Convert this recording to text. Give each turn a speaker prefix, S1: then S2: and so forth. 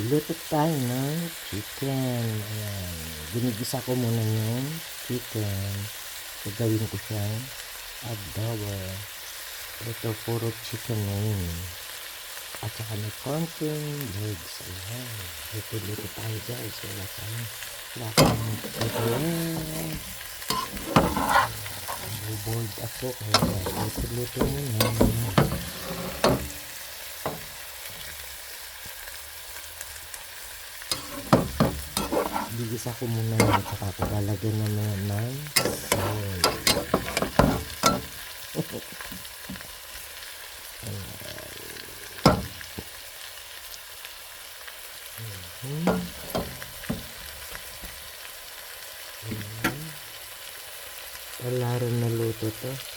S1: Luto tayo ng chicken. Ayan. Ginigisa ko muna yung chicken. Gagawin ko siyang adobo. Ito puro chicken wing. At saka may konting legs. Ayan. Luto tayo guys. Wala kang chicken. Bored ako kaya luto muna. Bigisa ko muna at saka ko lalagyan naman ng salt. Wala rin na luto to.